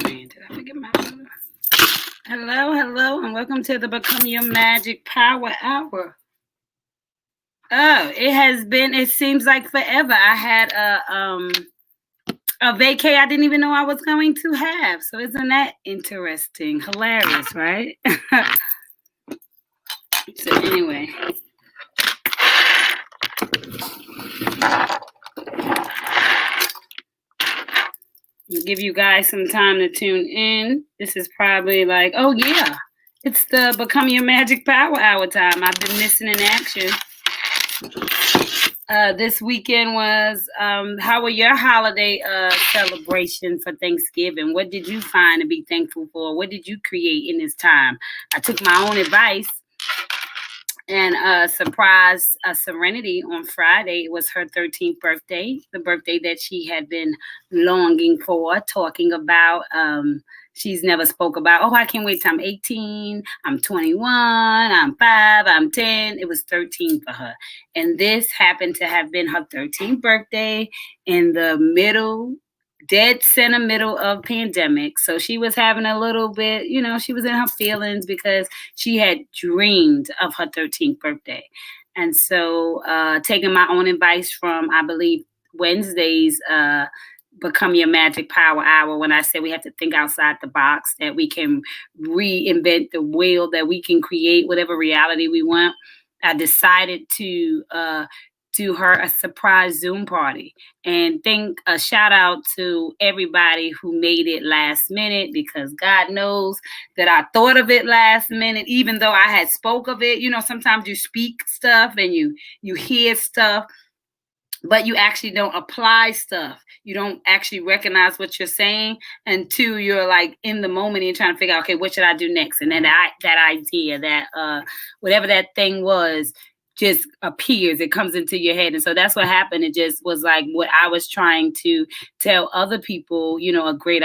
Man, did I forget my water? Hello, and welcome to the Become Your Magic Power Hour. Oh, it seems like forever. I had a vacay I didn't even know I was going to have. So isn't that interesting? Hilarious, right? So anyway. Give you guys some time to tune in. This is probably like, oh yeah, it's the Become Your Magic Power Hour time. I've been missing in action. This weekend was, how were your holiday celebration for Thanksgiving? What did you find to be thankful for? What did you create in this time? I took my own advice and surprised Serenity on Friday. It was her 13th birthday, the birthday that she had been longing for, talking about. She's never spoke about, oh, I can't wait till I'm 18, I'm 21, I'm 5, I'm 10. It was 13 for her. And this happened to have been her 13th birthday in the dead center middle of pandemic. So she was having a little bit, she was in her feelings because she had dreamed of her 13th birthday. And so taking my own advice from, I believe, Wednesday's Become Your Magic Power Hour, when I say we have to think outside the box, that we can reinvent the wheel, that we can create whatever reality we want, I decided to do her a surprise Zoom party. And a shout out to everybody who made it last minute, because God knows that I thought of it last minute, even though I had spoke of it. Sometimes you speak stuff and you hear stuff, but you actually don't apply stuff. You don't actually recognize what you're saying until you're like in the moment and you're trying to figure out, okay, what should I do next? And then that idea, that whatever that thing was, just appears. It comes into your head. And so that's what happened. It just was like what I was trying to tell other people, a great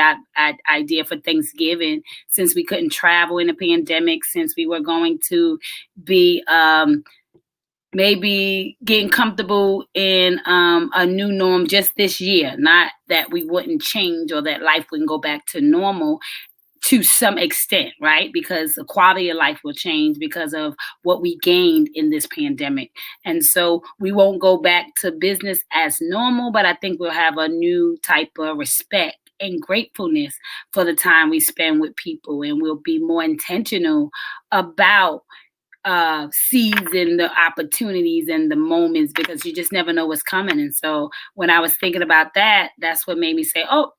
idea for Thanksgiving, since we couldn't travel in the pandemic, since we were going to be maybe getting comfortable in a new norm just this year. Not that we wouldn't change or that life wouldn't go back to normal to some extent, right? Because the quality of life will change because of what we gained in this pandemic. And so we won't go back to business as normal, but I think we'll have a new type of respect and gratefulness for the time we spend with people, and we'll be more intentional about seizing the opportunities and the moments, because you just never know what's coming. And so when I was thinking about that, that's what made me say, oh,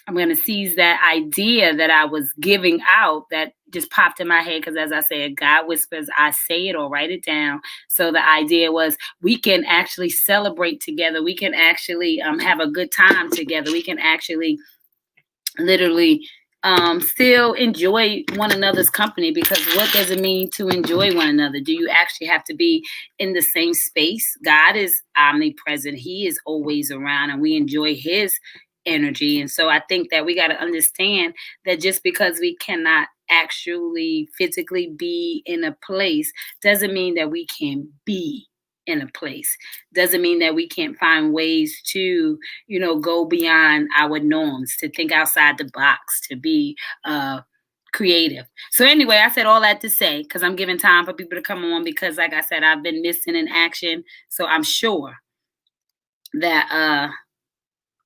I'm going to seize that idea that I was giving out that just popped in my head. Because as I said, God whispers, I say it or write it down. So the idea was we can actually celebrate together. We can actually have a good time together. We can actually literally still enjoy one another's company, because what does it mean to enjoy one another? Do you actually have to be in the same space? God is omnipresent. He is always around, and we enjoy his energy. And so I think that we got to understand that just because we cannot actually physically be in a place doesn't mean that we can be in a place. Doesn't mean that we can't find ways to, go beyond our norms, to think outside the box, to be creative. So anyway, I said all that to say, because I'm giving time for people to come on, because like I said, I've been missing in action. So I'm sure that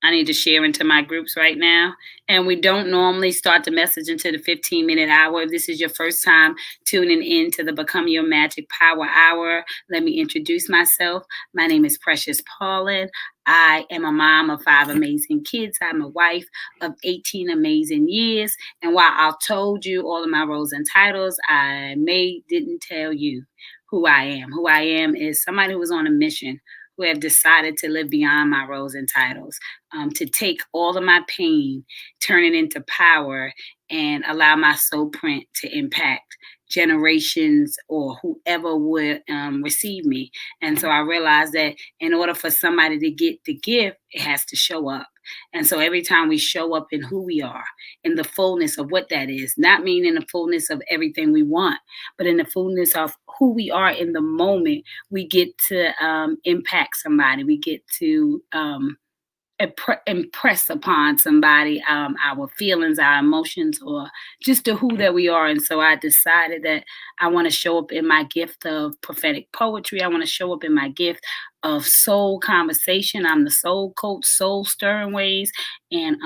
I need to share into my groups right now. And we don't normally start the message until the 15-minute hour. If this is your first time tuning in to the Become Your Magic Power Hour, let me introduce myself. My name is Precious Paulin. I am a mom of 5 amazing kids. I'm a wife of 18 amazing years. And while I've told you all of my roles and titles, I didn't tell you who I am. Who I am is somebody who was on a mission, who have decided to live beyond my roles and titles, to take all of my pain, turn it into power, and allow my soul print to impact generations or whoever would receive me. And so I realized that in order for somebody to get the gift, it has to show up. And so every time we show up in who we are, in the fullness of what that is, not meaning the fullness of everything we want, but in the fullness of who we are in the moment, we get to impact somebody. We get to impress upon somebody our feelings, our emotions, or just the who that we are. And so I decided that I want to show up in my gift of prophetic poetry. I want to show up in my gift of soul conversation. I'm the soul coach, soul stirring ways, and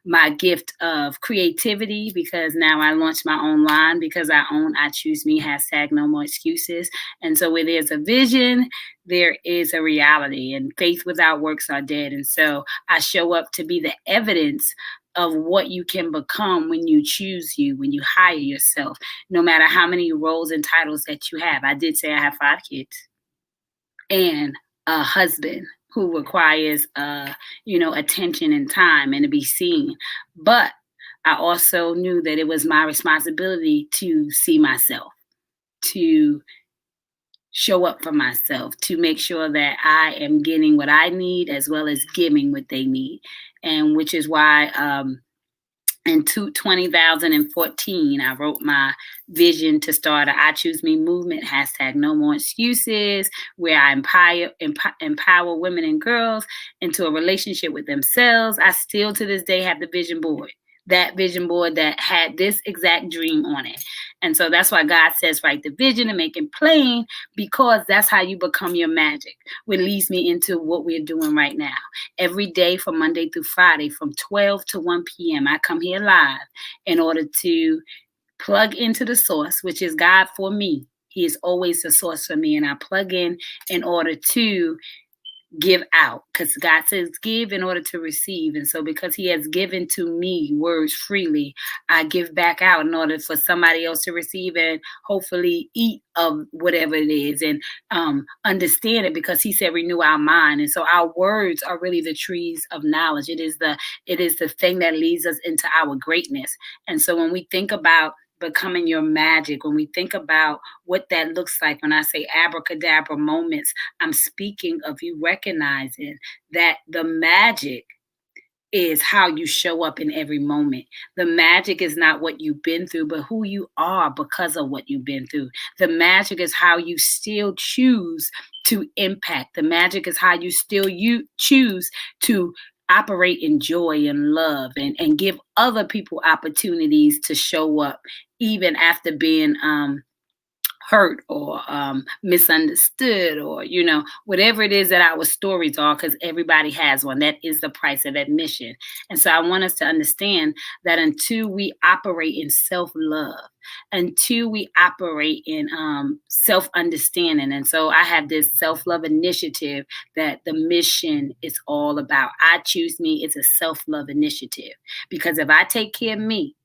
my gift of creativity, because now I launched my own line because I choose me, hashtag no more excuses. And so where there's a vision, there is a reality, and faith without works are dead. And so I show up to be the evidence of what you can become when you choose you, when you hire yourself, no matter how many roles and titles that you have. I did say I have 5 kids and a husband who requires attention and time and to be seen. But I also knew that it was my responsibility to see myself, to show up for myself, to make sure that I am getting what I need as well as giving what they need. And which is why in 2014, I wrote my vision to start a I Choose Me movement, hashtag no more excuses, where I empower women and girls into a relationship with themselves. I still to this day have the vision board, that vision board that had this exact dream on it. And so that's why God says, write the vision and make it plain, because that's how you become your magic, which leads me into what we're doing right now. Every day from Monday through Friday, from 12 to 1 p.m., I come here live in order to plug into the source, which is God for me. He is always the source for me. And I plug in order to give out, because God says give in order to receive. And so because he has given to me words freely, I give back out in order for somebody else to receive and hopefully eat of whatever it is and understand it, because he said renew our mind. And so our words are really the trees of knowledge. It is the thing that leads us into our greatness. And so when we think about becoming your magic, when we think about what that looks like, when I say abracadabra moments, I'm speaking of you recognizing that the magic is how you show up in every moment. The magic is not what you've been through, but who you are because of what you've been through. The magic is how you still choose to impact. The magic is how you choose to operate in joy and love and give other people opportunities to show up even after being hurt or misunderstood, or whatever it is that our stories are, because everybody has one. That is the price of admission. And so I want us to understand that until we operate in self-love, until we operate in self-understanding. And so I have this self-love initiative that the mission is all about. I Choose Me is a self-love initiative, because if I take care of me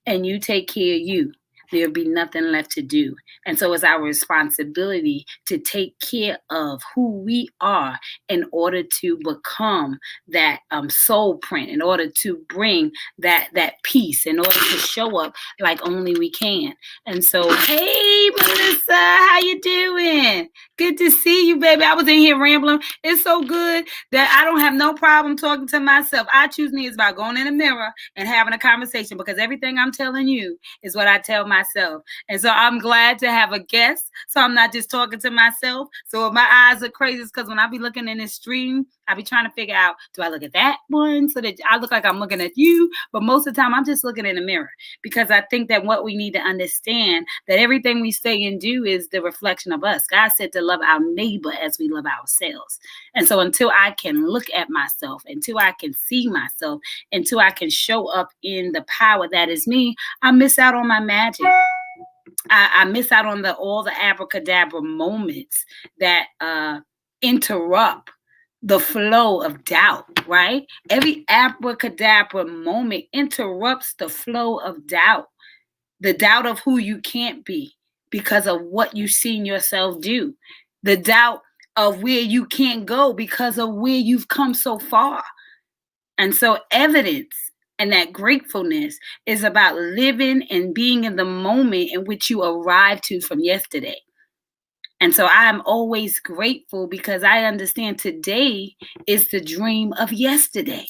and you take care of you, there'll be nothing left to do. And so it's our responsibility to take care of who we are in order to become that soul print, in order to bring that peace, in order to show up like only we can. And so, hey, Melissa, how you doing? Good to see you, baby. I was in here rambling. It's so good that I don't have no problem talking to myself. I Choose Me is about going in the mirror and having a conversation, because everything I'm telling you is what I tell myself. And so I'm glad to have a guest, so I'm not just talking to myself. So if my eyes are crazy, it's because when I be looking in this stream, I be trying to figure out, do I look at that one so that I look like I'm looking at you? But most of the time, I'm just looking in the mirror, because I think that what we need to understand, that everything we say and do is the reflection of us. God said to love our neighbor as we love ourselves. And so until I can look at myself, until I can see myself, until I can show up in the power that is me, I miss out on my magic. I miss out on all the abracadabra moments that interrupt the flow of doubt, right? Every abracadabra moment interrupts the flow of doubt, the doubt of who you can't be because of what you've seen yourself do, the doubt of where you can't go because of where you've come so far. And so evidence and that gratefulness is about living and being in the moment in which you arrived to from yesterday. And so I am always grateful, because I understand today is the dream of yesterday.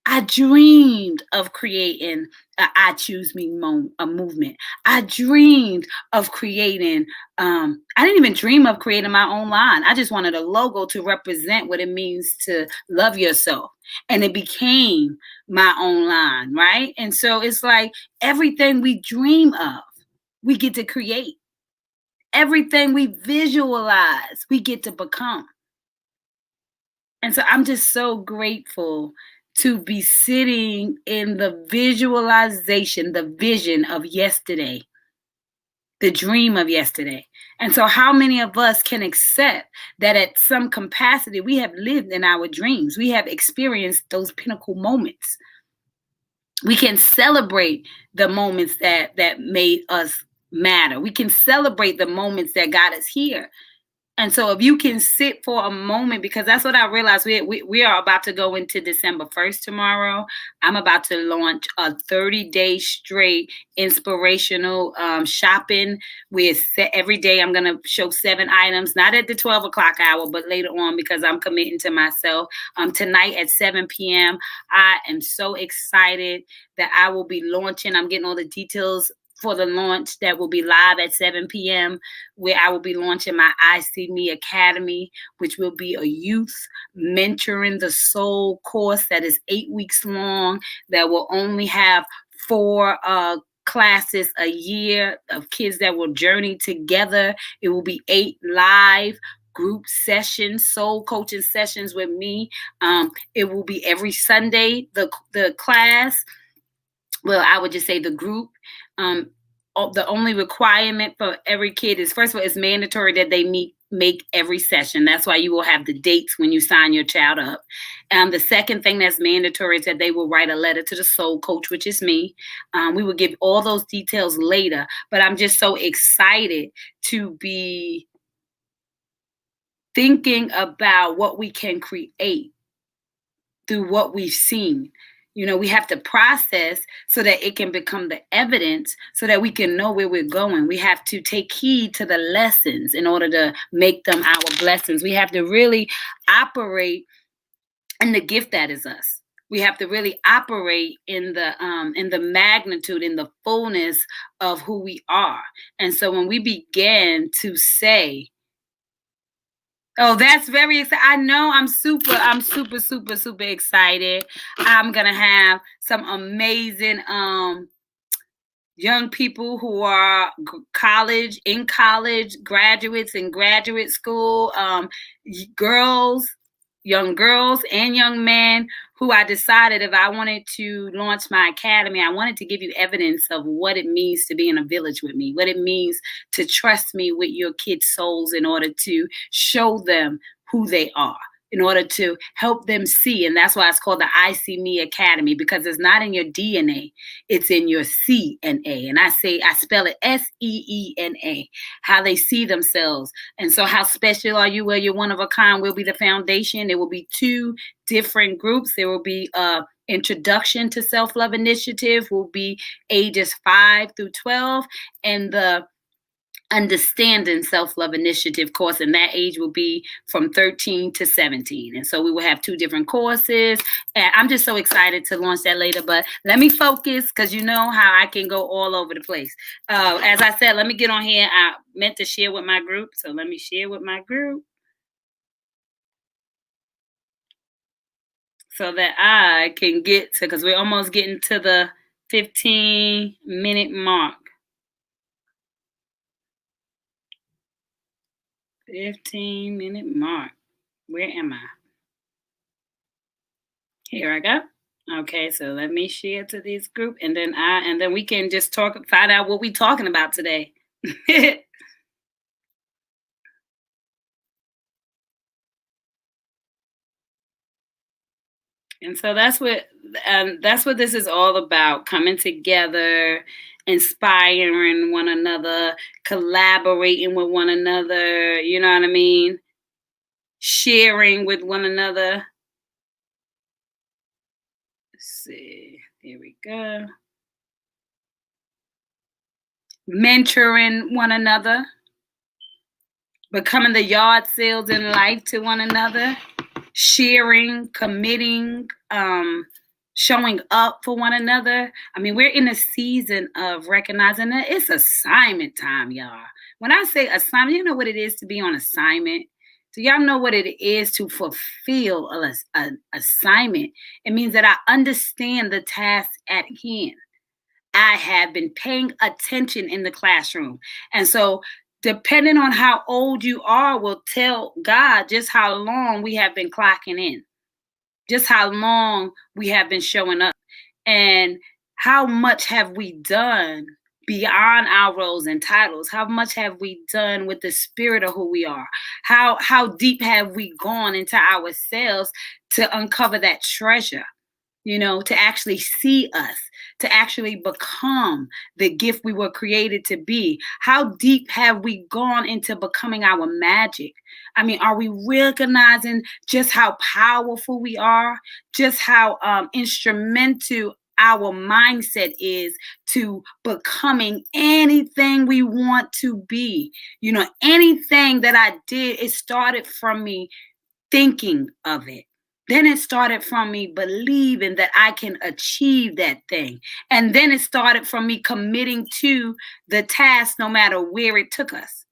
I dreamed of creating a I Choose Me a movement. I dreamed of creating, I didn't even dream of creating my own line. I just wanted a logo to represent what it means to love yourself. And it became my own line, right? And so it's like everything we dream of, we get to create. Everything we visualize, we get to become. And so I'm just so grateful to be sitting in the visualization, the vision of yesterday, the dream of yesterday. And so, how many of us can accept that at some capacity we have lived in our dreams? We have experienced those pinnacle moments. We can celebrate the moments that made us matter. We can celebrate the moments that got us here. And so if you can sit for a moment, because that's what I realized, we are about to go into December 1st tomorrow. I'm about to launch a 30-day straight inspirational shopping with every day I'm going to show 7 items, not at the 12 o'clock hour, but later on because I'm committing to myself. Tonight at 7 p.m. I am so excited that I will be launching. I'm getting all the details for the launch that will be live at 7 p.m., where I will be launching my I See Me Academy, which will be a youth mentoring the soul course that is 8 weeks long, that will only have 4 classes a year of kids that will journey together. It will be 8 live group sessions, soul coaching sessions with me. It will be every Sunday, the class. Well, I would just say the group. The only requirement for every kid is, first of all, it's mandatory that they make every session. That's why you will have the dates when you sign your child up. The second thing that's mandatory is that they will write a letter to the soul coach, which is me. We will give all those details later, but I'm just so excited to be thinking about what we can create through what we've seen. We have to process so that it can become the evidence so that we can know where we're going. We have to take heed to the lessons in order to make them our blessings. We have to really operate in the gift that is us. We have to really operate in the magnitude, in the fullness of who we are. And so when we begin to say, oh, that's very exciting. I know I'm super, super excited. I'm going to have some amazing young people who are in college, graduates in graduate school, young girls and young men who I decided if I wanted to launch my academy, I wanted to give you evidence of what it means to be in a village with me, what it means to trust me with your kids' souls in order to show them who they are, in order to help them see. And that's why it's called the I See Me Academy, because it's not in your DNA, it's in your CNA. And I spell it SEENA, how they see themselves. And so how special are you? Well, you're one of a kind will be the foundation. There will be 2 different groups. There will be Introduction to Self-Love Initiative will be ages 5 through 12, and the Understanding Self-Love Initiative course, and that age will be from 13 to 17. And so we will have 2 different courses. And I'm just so excited to launch that later. But let me focus, because you know how I can go all over the place. As I said, let me get on here. I meant to share with my group. So let me share with my group so that I can get to, because we're almost getting to the 15-minute mark. 15-minute mark. Where am I? Here I go. Okay, so let me share to this group, and then we can just find out what we're talking about today. And so that's what this is all about: coming together, inspiring one another, collaborating with one another. You know what I mean? Sharing with one another. Let's see. Here we go. Mentoring one another, becoming the yard sales in life to one another, sharing, committing, showing up for one another. I mean, we're in a season of recognizing that it's assignment time, y'all. When I say assignment, you know what it is to be on assignment? Do y'all know what it is to fulfill an assignment? It means that I understand the task at hand. I have been paying attention in the classroom. And so, depending on how old you are, will tell God just how long we have been clocking in, just how long we have been showing up, and how much have we done beyond our roles and titles. How much have we done with the spirit of who we are? How deep have we gone into ourselves to uncover that treasure? To actually see us, to actually become the gift we were created to be. How deep have we gone into becoming our magic? I mean, are we recognizing just how powerful we are, just how instrumental our mindset is to becoming anything we want to be? Anything that I did, it started from me thinking of it. Then it started from me believing that I can achieve that thing. And then it started from me committing to the task no matter where it took us.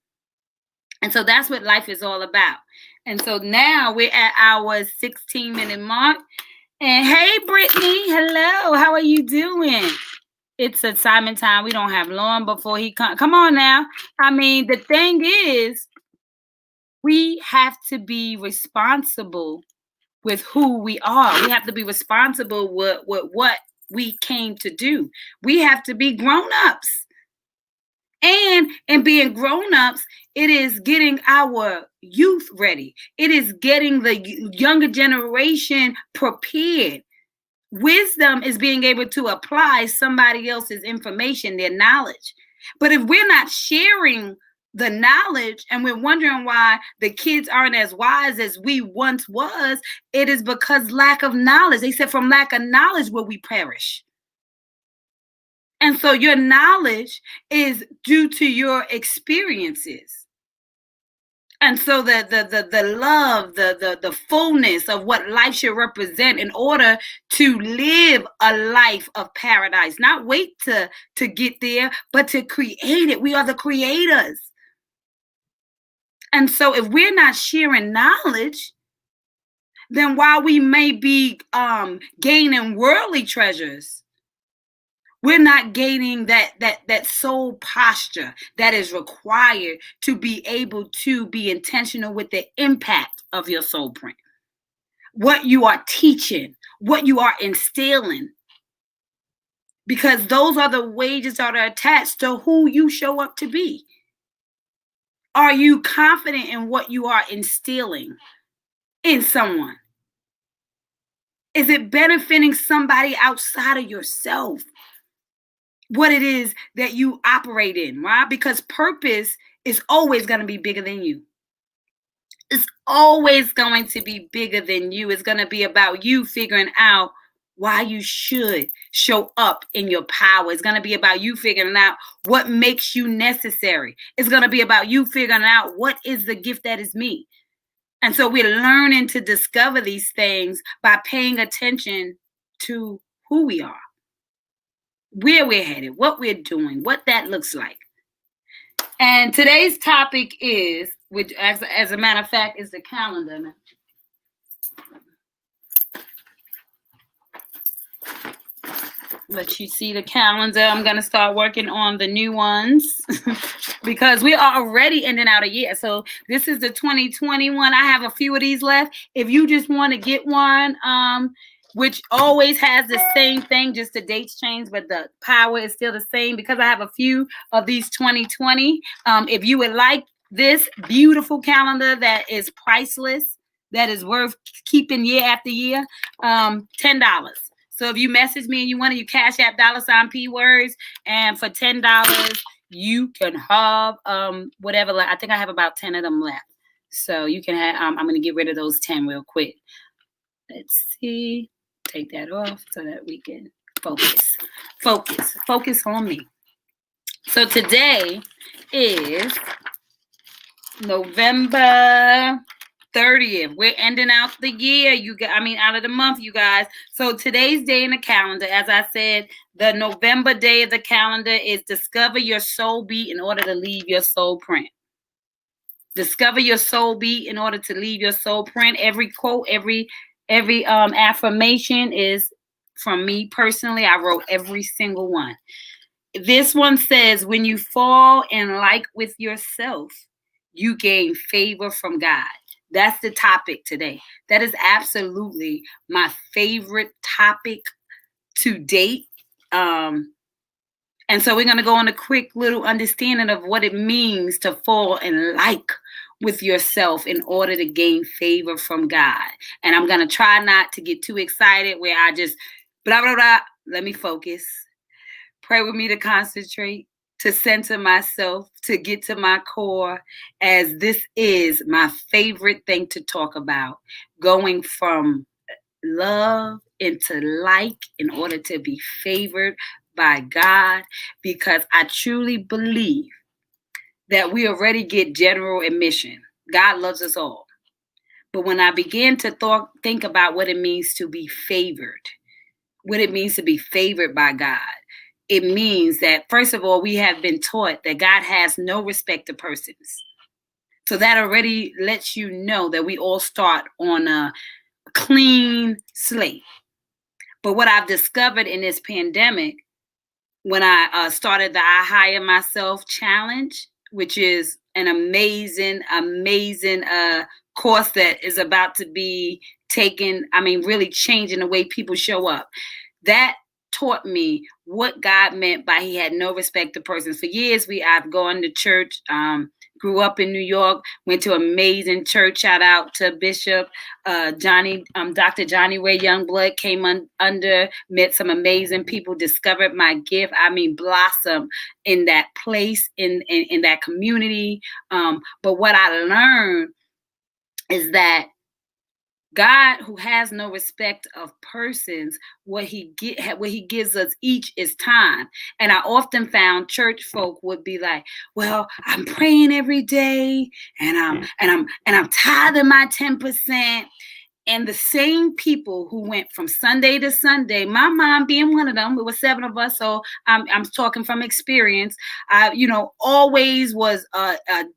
And so that's what life is all about. And so now we're at our 16-minute mark. And hey, Brittany, hello. How are you doing? It's assignment time. We don't have long before he comes. Come on now. I mean, the thing is, we have to be responsible with who we are. We have to be responsible with what we came to do. We have to be grown-ups. And in being grown-ups, it is getting our youth ready. It is getting the younger generation prepared. Wisdom is being able to apply somebody else's information, their knowledge. But if we're not sharing the knowledge and we're wondering why the kids aren't as wise as we once was, it is because lack of knowledge. They said from lack of knowledge will we perish. And so your knowledge is due to your experiences. And so the love, the fullness of what life should represent in order to live a life of paradise. Not wait to get there, but to create it. We are the creators. And so if we're not sharing knowledge, then while we may be gaining worldly treasures, we're not gaining that soul posture that is required to be able to be intentional with the impact of your soul print. What you are teaching, what you are instilling. Because those are the wages that are attached to who you show up to be. Are you confident in what you are instilling in someone? Is it benefiting somebody outside of yourself? What it is that you operate in, right? Because purpose is always going to be bigger than you. It's always going to be bigger than you. It's going to be about you figuring out why you should show up in your power. It's going to be about you figuring out what makes you necessary. It's going to be about you figuring out what is the gift that is me. And so we're learning to discover these things by paying attention to who we are, where we're headed, what we're doing, what that looks like. And today's topic is, which as a matter of fact, is the calendar. Let you see the calendar. I'm going to start working on the new ones because we are already ending out a year. So this is the 2021. I have a few of these left. If you just want to get one, which always has the same thing, just the dates change, but the power is still the same because I have a few of these 2020. If you would like this beautiful calendar that is priceless, that is worth keeping year after year, $10. So if you message me and you want to, you cash app $P words, and for $10 you can have whatever. I think I have about 10 of them left. So you can have. I'm going to get rid of those 10 real quick. Let's see. Take that off so that we can focus on me. So today is November 30th. We're ending out the year, out of the month, you guys. So today's day in the calendar, as I said, the November day of the calendar is discover your soul beat in order to leave your soul print. Discover your soul beat in order to leave your soul print. Every quote, every affirmation is from me personally. I wrote every single one. This one says, when you fall in like with yourself, you gain favor from God. That's the topic today. That is absolutely my favorite topic to date. And so we're going to go on a quick little understanding of what it means to fall in like with yourself in order to gain favor from God. And I'm going to try not to get too excited where I just blah, blah, blah. Let me focus. Pray with me to concentrate, to center myself, to get to my core, as this is my favorite thing to talk about, going from love into like in order to be favored by God, because I truly believe that we already get general admission. God loves us all. But when I began to think about what it means to be favored, what it means to be favored by God, it means that, first of all, we have been taught that God has no respect to persons. So that already lets you know that we all start on a clean slate. But what I've discovered in this pandemic, when I started the I Hire Myself Challenge, which is an amazing course that is about to be taken, really changing the way people show up. That taught me what God meant by he had no respect to persons. For years, I've gone to church, grew up in New York, went to amazing church. Shout out to Bishop Dr. Johnny Ray Youngblood, came under, met some amazing people, discovered my gift. Blossom in that place, in that community. But what I learned is that God, who has no respect of persons, what he gives us each is time. And I often found church folk would be like, "Well, I'm praying every day, and I'm tithing my 10%." And the same people who went from Sunday to Sunday, my mom being one of them, it was 7 of us, so I'm talking from experience. Always was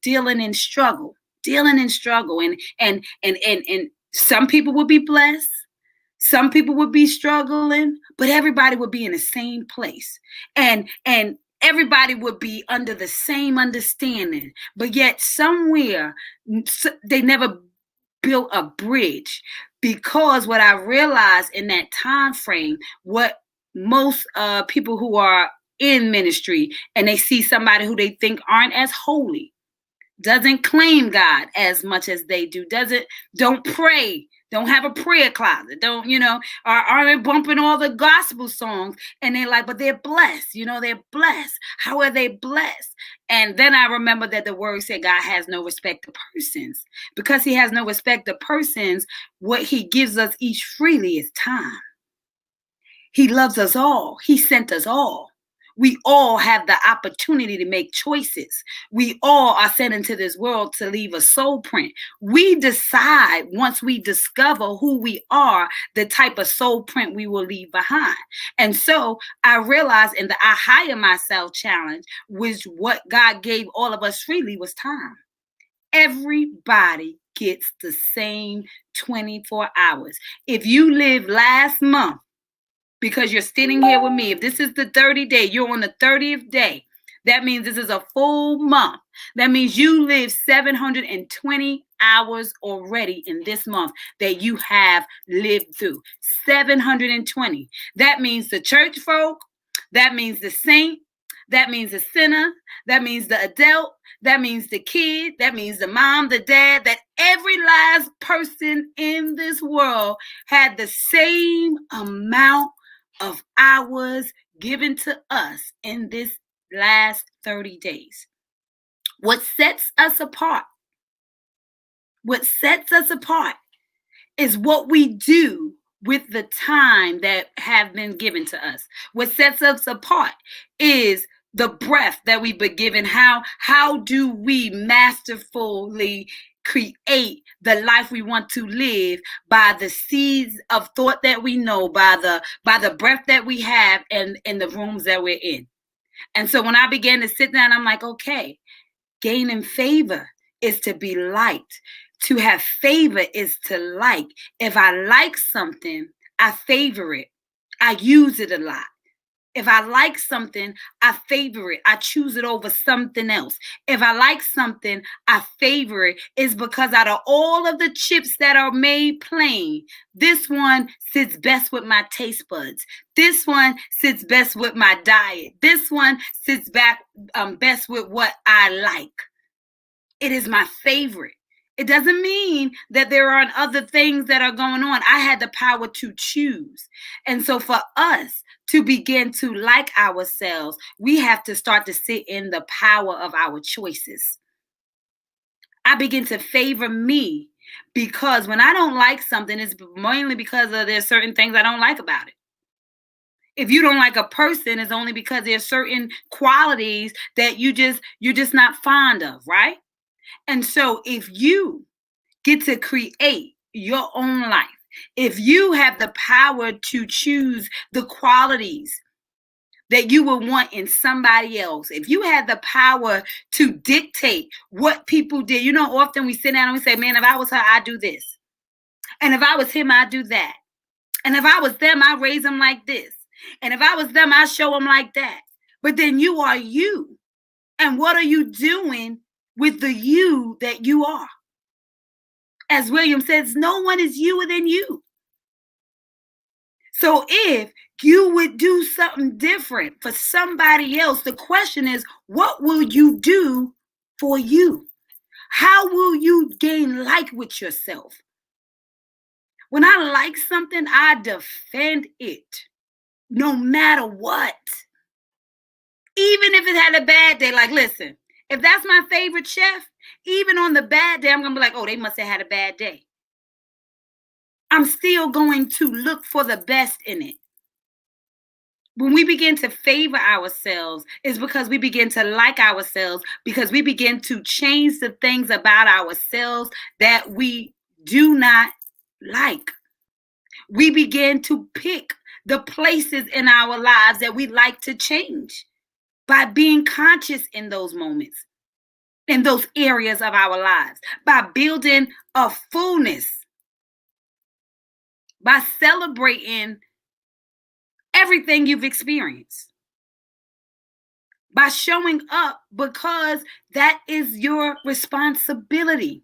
dealing in struggle, and some people would be blessed, some people would be struggling, but everybody would be in the same place, and everybody would be under the same understanding, but yet somewhere they never built a bridge. Because what I realized in that time frame, what most people who are in ministry and they see somebody who they think aren't as holy, doesn't claim God as much as they do, don't pray, don't have a prayer closet, aren't bumping all the gospel songs, and they're like, but they're blessed, they're blessed. How are they blessed? And then I remember that the word said God has no respect to persons. Because he has no respect to persons, what he gives us each freely is time. He loves us all. He sent us all. We all have the opportunity to make choices. We all are sent into this world to leave a soul print. We decide, once we discover who we are, the type of soul print we will leave behind. And so I realized in the I Hire Myself Challenge, which what God gave all of us freely was time. Everybody gets the same 24 hours. If you live last month, because you're sitting here with me, if this is the 30th day, you're on the 30th day, that means this is a full month. That means you live 720 hours already in this month that you have lived through. 720. That means the church folk, that means the saint, that means the sinner, that means the adult, that means the kid, that means the mom, the dad, that every last person in this world had the same amount of hours given to us in this last 30 days. What sets us apart is what we do with the time that have been given to us. What sets us apart is the breath that we've been given. How do we masterfully create the life we want to live by the seeds of thought that we know, by the breath that we have, and in the rooms that we're in. And so when I began to sit down, I'm like, okay, gaining favor is to be liked. To have favor is to like. If I like something, I favor it. I use it a lot. If I like something, I favor it. I choose it over something else. If I like something, I favor it. It's because out of all of the chips that are made plain, this one sits best with my taste buds. This one sits best with my diet. This one sits best with what I like. It is my favorite. It doesn't mean that there aren't other things that are going on. I had the power to choose. And so for us to begin to like ourselves, we have to start to sit in the power of our choices. I begin to favor me because when I don't like something, it's mainly because there's certain things I don't like about it. If you don't like a person, it's only because there's certain qualities that you're just not fond of, right? And so if you get to create your own life, if you have the power to choose the qualities that you would want in somebody else, if you had the power to dictate what people did, often we sit down and we say, man, if I was her, I'd do this. And if I was him, I'd do that. And if I was them, I'd raise them like this. And if I was them, I'd show them like that. But then you are you. And what are you doing with the you that you are? As William says, no one is you than you. So if you would do something different for somebody else, the question is, what will you do for you? How will you gain like with yourself? When I like something, I defend it no matter what. Even if it had a bad day, like, listen, if that's my favorite chef, even on the bad day, I'm going to be like, oh, they must have had a bad day. I'm still going to look for the best in it. When we begin to favor ourselves, it's because we begin to like ourselves, because we begin to change the things about ourselves that we do not like. We begin to pick the places in our lives that we like to change by being conscious in those moments, in those areas of our lives, by building a fullness, by celebrating everything you've experienced, by showing up because that is your responsibility.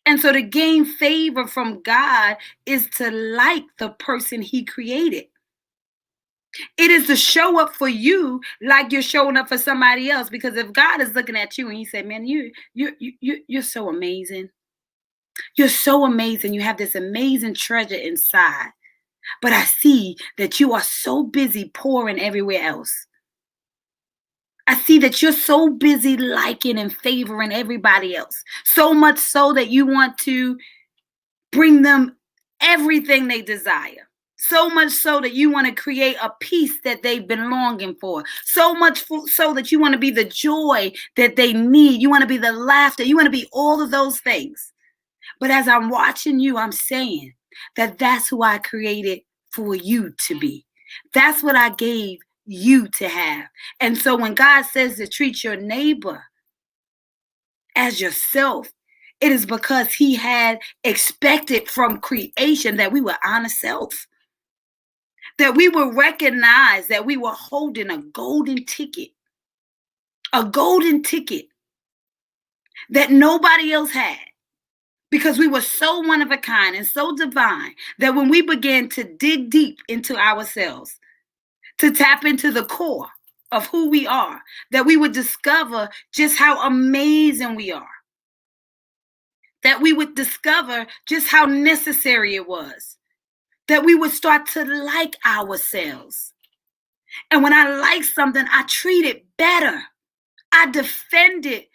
And so to gain favor from God is to like the person he created. It is to show up for you like you're showing up for somebody else. Because if God is looking at you and he said, man, you're so amazing. You're so amazing. You have this amazing treasure inside. But I see that you are so busy pouring everywhere else. I see that you're so busy liking and favoring everybody else. So much so that you want to bring them everything they desire. So much so that you want to create a peace that they've been longing for. So much so that you want to be the joy that they need. You want to be the laughter. You want to be all of those things. But as I'm watching you, I'm saying that that's who I created for you to be. That's what I gave you to have. And so when God says to treat your neighbor as yourself, it is because he had expected from creation that we would honor self, that we would recognize that we were holding a golden ticket that nobody else had. Because we were so one of a kind and so divine that when we began to dig deep into ourselves, to tap into the core of who we are, that we would discover just how amazing we are. That we would discover just how necessary it was. That we would start to like ourselves. And when I like something, I treat it better. I defend it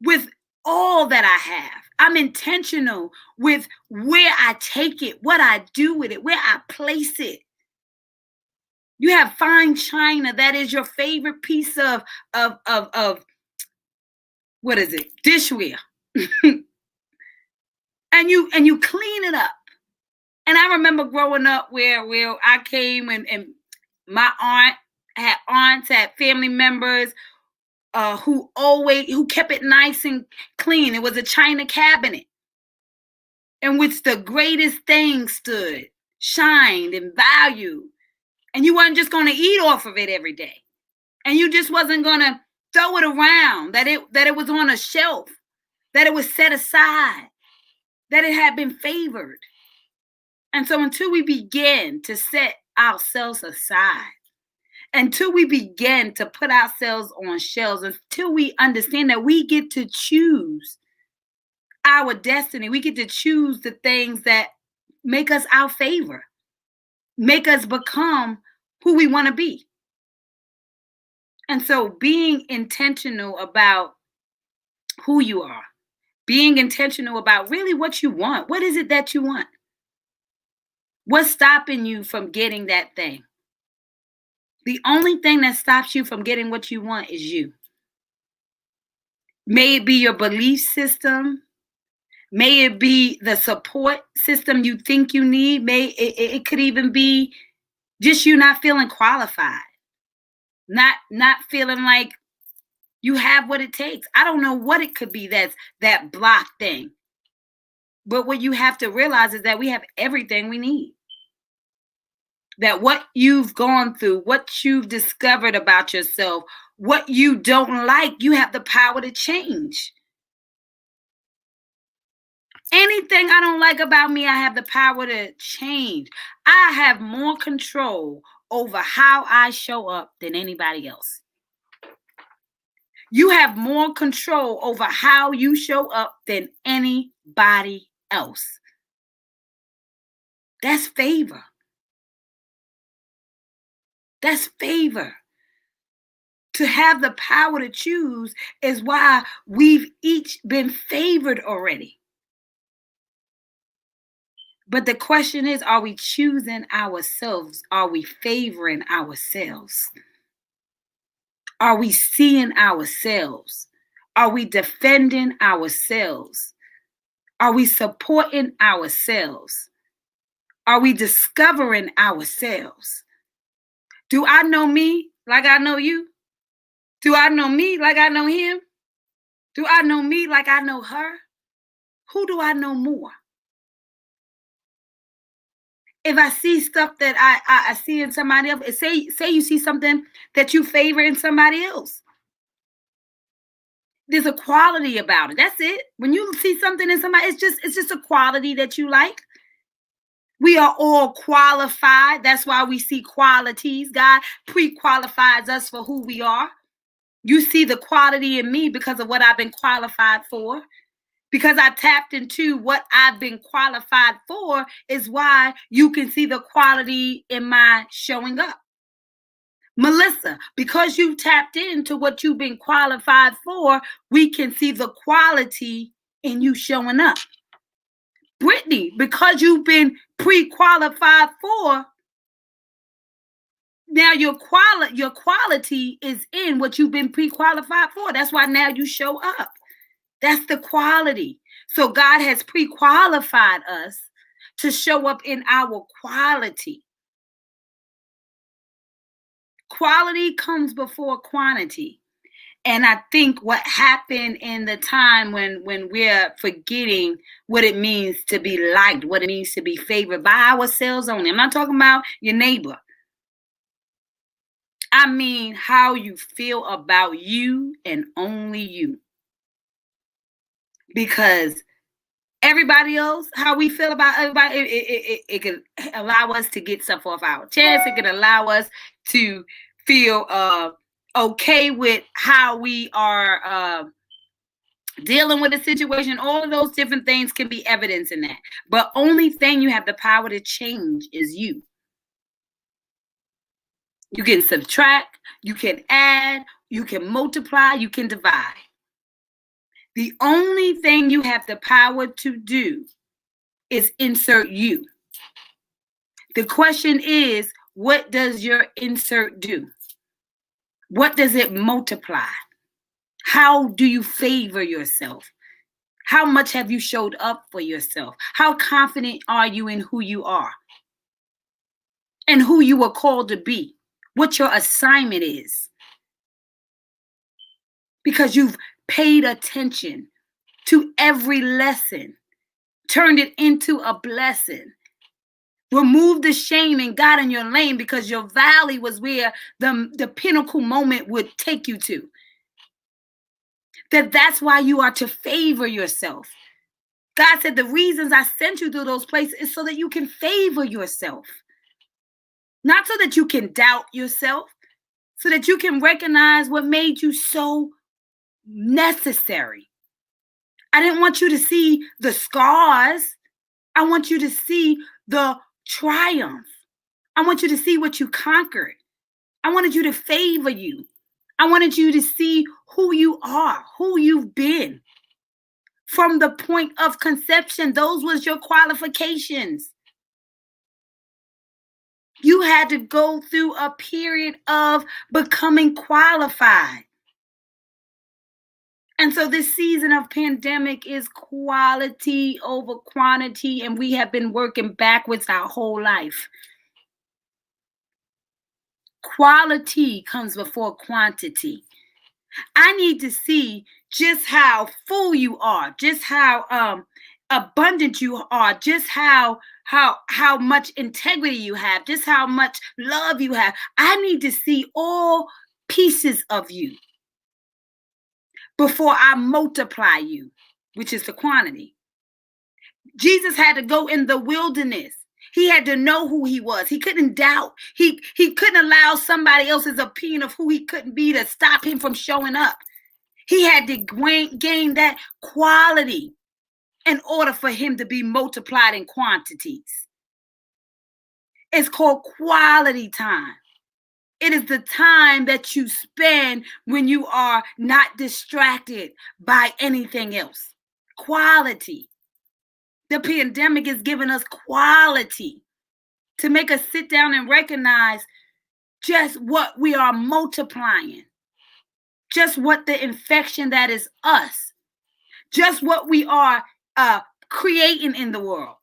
with all that I have. I'm intentional with where I take it, what I do with it, where I place it. You have fine china. That is your favorite piece of what is it? Dishware. and you clean it up. And I remember growing up where I came and my aunts had family members who kept it nice and clean. It was a china cabinet in which the greatest things stood, shined, and valued. And you weren't just going to eat off of it every day. And you just wasn't going to throw it around, that it was on a shelf, that it was set aside, that it had been favored. And so until we begin to set ourselves aside, until we begin to put ourselves on shelves, until we understand that we get to choose our destiny, we get to choose the things that make us our favor, make us become who we want to be. And so being intentional about who you are, being intentional about really what you want. What is it that you want? What's stopping you from getting that thing? The only thing that stops you from getting what you want is you. May it be your belief system. May it be the support system you think you need. It could even be just you not feeling qualified, not feeling like you have what it takes. I don't know what it could be that's that block thing. But what you have to realize is that we have everything we need. That what you've gone through, what you've discovered about yourself, what you don't like, you have the power to change. Anything I don't like about me, I have the power to change. I have more control over how I show up than anybody else. You have more control over how you show up than anybody else. That's favor. That's favor. To have the power to choose is why we've each been favored already. But the question is, are we choosing ourselves? Are we favoring ourselves? Are we seeing ourselves? Are we defending ourselves? Are we supporting ourselves? Are we discovering ourselves? Do I know me like I know you? Do I know me like I know him? Do I know me like I know her? Who do I know more? If I see stuff that I see in somebody else, say you see something that you favor in somebody else. There's a quality about it. That's it. When you see something in somebody, it's just a quality that you like. We are all qualified. That's why we see qualities. God pre-qualifies us for who we are. You see the quality in me because of what I've been qualified for. Because I tapped into what I've been qualified for is why you can see the quality in my showing up. Melissa, because you tapped into what you've been qualified for, we can see the quality in you showing up. Brittany, because you've been pre-qualified for, now your quality is in what you've been pre-qualified for. That's why now you show up. That's the quality. So God has pre-qualified us to show up in our quality. Quality comes before quantity. And I think what happened in the time when we're forgetting what it means to be liked, what it means to be favored by ourselves only. I'm not talking about your neighbor. I mean how you feel about you and only you. Because everybody else, how we feel about everybody, it can allow us to get stuff off our chest. It can allow us to feel okay with how we are dealing with a situation. All of those different things can be evidence in that. But only thing you have the power to change is you. You can subtract, you can add, you can multiply, you can divide. The only thing you have the power to do is insert you. The question is, what does your insert do? What does it multiply? How do you favor yourself? How much have you showed up for yourself? How confident are you in who you are and who you were called to be? What your assignment is? Because you've paid attention to every lesson, turned it into a blessing. Remove the shame and got in your lane because your valley was where the pinnacle moment would take you to. That's why you are to favor yourself. God said the reasons I sent you through those places is so that you can favor yourself. Not so that you can doubt yourself, so that you can recognize what made you so necessary. I didn't want you to see the scars. I want you to see the triumph. I want you to see what you conquered. I wanted you to favor you. I wanted you to see who you are, who you've been. From the point of conception, those was your qualifications. You had to go through a period of becoming qualified. And so this season of pandemic is quality over quantity, and we have been working backwards our whole life. Quality comes before quantity. I need to see just how full you are, just how abundant you are, just how much integrity you have, just how much love you have. I need to see all pieces of you before I multiply you, which is the quantity. Jesus had to go in the wilderness. He had to know who he was. He couldn't doubt. He couldn't allow somebody else's opinion of who he couldn't be to stop him from showing up. He had to gain that quality in order for him to be multiplied in quantities. It's called quality time. It is the time that you spend when you are not distracted by anything else. Quality. The pandemic is giving us quality to make us sit down and recognize just what we are multiplying, just what the infection that is us, just what we are creating in the world,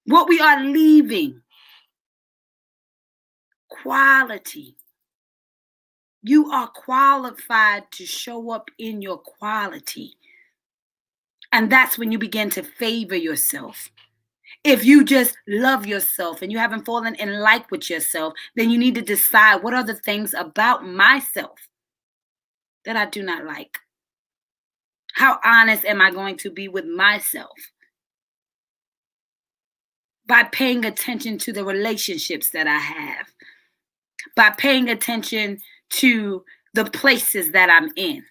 what we are leaving. Quality. You are qualified to show up in your quality. And that's when you begin to favor yourself. If you just love yourself and you haven't fallen in like with yourself, then you need to decide what are the things about myself that I do not like. How honest am I going to be with myself? By paying attention to the relationships that I have, by paying attention to the places that I'm in,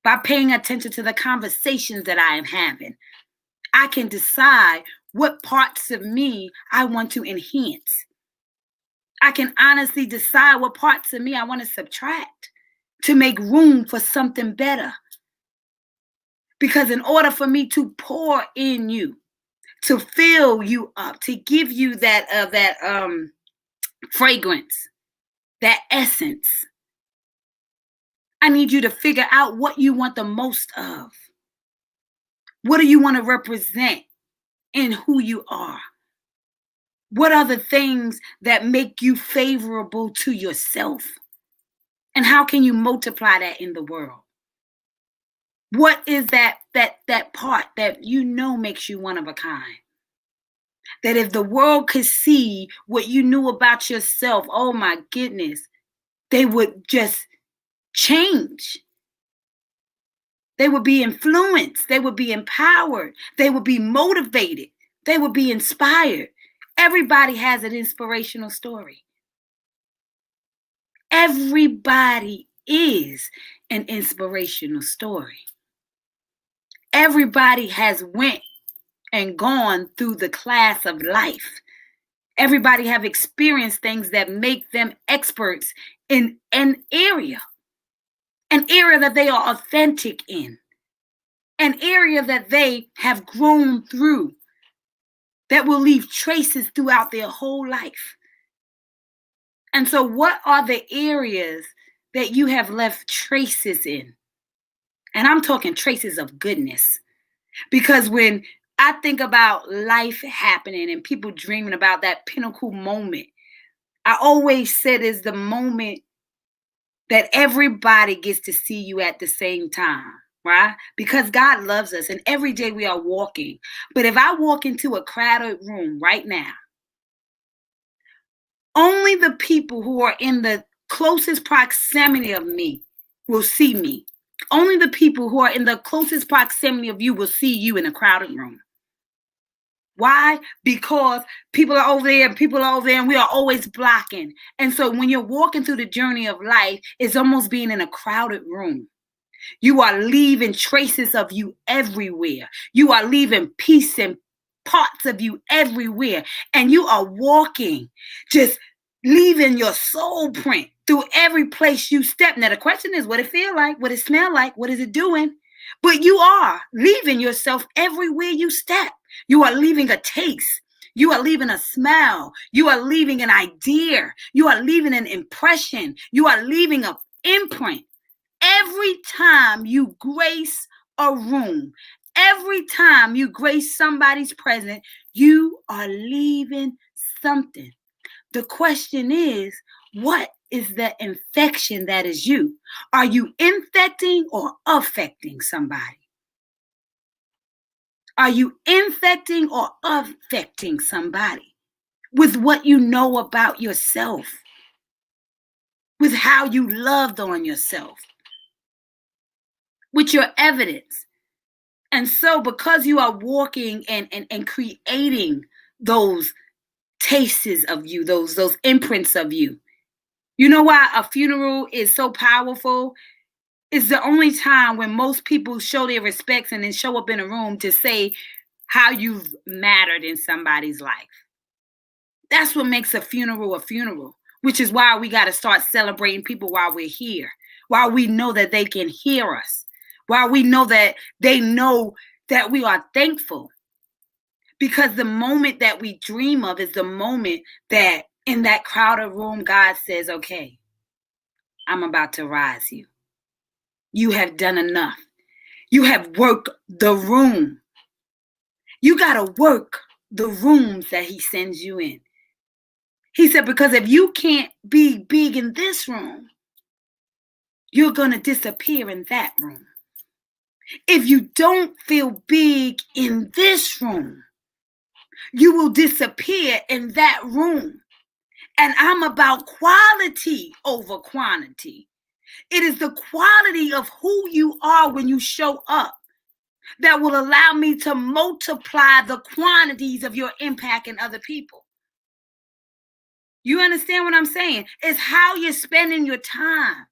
by paying attention to the conversations that I am having, I can decide what parts of me I want to enhance. I can honestly decide what parts of me I want to subtract to make room for something better. Because in order for me to pour in you, to fill you up, to give you that fragrance, that essence, I need you to figure out what you want the most of. What do you want to represent in who you are? What are the things that make you favorable to yourself? And how can you multiply that in the world? What is that part that you know makes you one of a kind? That if the world could see what you knew about yourself, oh my goodness, they would just change. They would be influenced. They would be empowered. They would be motivated. They would be inspired. Everybody has an inspirational story. Everybody is an inspirational story. Everybody has went and gone through the class of life. Everybody have experienced things that make them experts in an area that they are authentic in, an area that they have grown through, that will leave traces throughout their whole life. And so what are the areas that you have left traces in? And I'm talking traces of goodness. Because when I think about life happening and people dreaming about that pinnacle moment, I always said is the moment that everybody gets to see you at the same time, right? Because God loves us and every day we are walking. But if I walk into a crowded room right now, only the people who are in the closest proximity of me will see me. Only the people who are in the closest proximity of you will see you in a crowded room. Why? Because people are over there and people are over there and we are always blocking. And so when you're walking through the journey of life, it's almost being in a crowded room. You are leaving traces of you everywhere. You are leaving peace and parts of you everywhere. And you are walking, just leaving your soul print through every place you step. Now, the question is, what it feel like? What it smell like? What is it doing? But you are leaving yourself everywhere you step. You are leaving a taste. You are leaving a smell. You are leaving an idea. You are leaving an impression. You are leaving an imprint. Every time you grace a room, every time you grace somebody's presence, you are leaving something. The question is, what is the infection that is you? Are you infecting or affecting somebody? Are you infecting or affecting somebody with what you know about yourself, with how you loved on yourself, with your evidence? And so because you are walking and creating those tastes of you, those imprints of you, you know why a funeral is so powerful? It's the only time when most people show their respects and then show up in a room to say how you've mattered in somebody's life. That's what makes a funeral, which is why we got to start celebrating people while we're here, while we know that they can hear us, while we know that they know that we are thankful. Because the moment that we dream of is the moment that in that crowded room, God says, okay, I'm about to rise you. You have done enough. You have worked the room. You got to work the rooms that he sends you in. He said, because if you can't be big in this room, you're going to disappear in that room. If you don't feel big in this room, you will disappear in that room. And I'm about quality over quantity. It is the quality of who you are when you show up that will allow me to multiply the quantities of your impact in other people. You understand what I'm saying? It's how you're spending your time.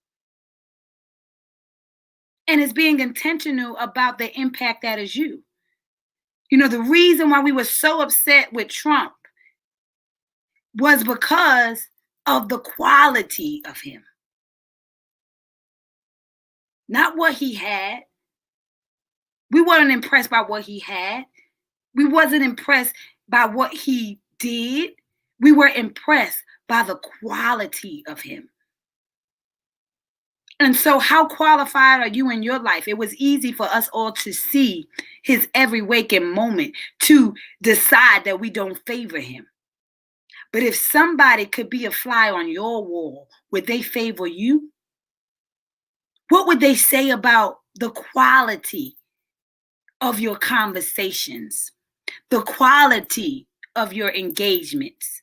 And it's being intentional about the impact that is you. You know, the reason why we were so upset with Trump was because of the quality of him. Not what he had. We weren't impressed by what he had. We wasn't impressed by what he did. We were impressed by the quality of him. And so how qualified are you in your life? It was easy for us all to see his every waking moment to decide that we don't favor him. But if somebody could be a fly on your wall, would they favor you? What would they say about the quality of your conversations, the quality of your engagements,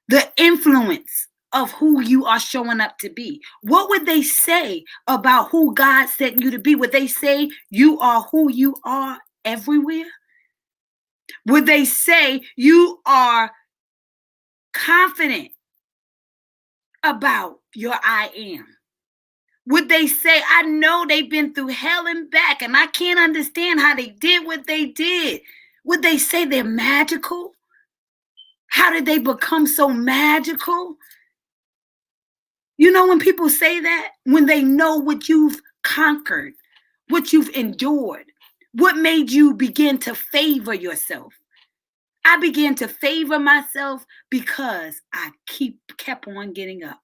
the influence of who you are showing up to be? What would they say about who God sent you to be? Would they say you are who you are everywhere? Would they say you are confident about your I am? Would they say, I know they've been through hell and back and I can't understand how they did what they did? Would they say they're magical? How did they become so magical? You know, when people say that, when they know what you've conquered, what you've endured, what made you begin to favor yourself? I began to favor myself because I kept on getting up.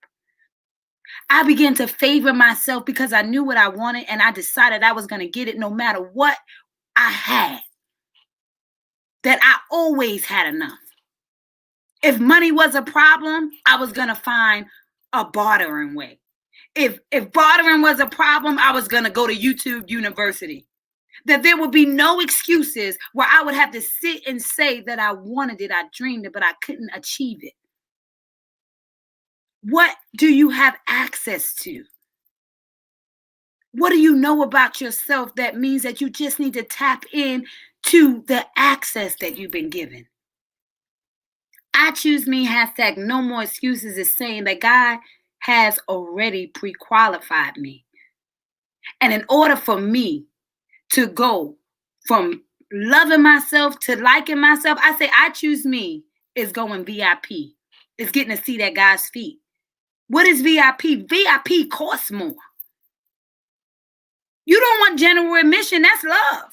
I began to favor myself because I knew what I wanted and I decided I was going to get it no matter what I had, that I always had enough. If money was a problem, I was going to find a bartering way. If bartering was a problem, I was going to go to YouTube University. That there would be no excuses where I would have to sit and say that I wanted it, I dreamed it, but I couldn't achieve it. What do you have access to? What do you know about yourself that means that you just need to tap in to the access that you've been given? I choose me, hashtag no more excuses, is saying that God has already pre-qualified me. And in order for me to go from loving myself to liking myself, I say I choose me is going VIP. It's getting a seat at God's feet. What is VIP? VIP costs more. You don't want general admission. That's love.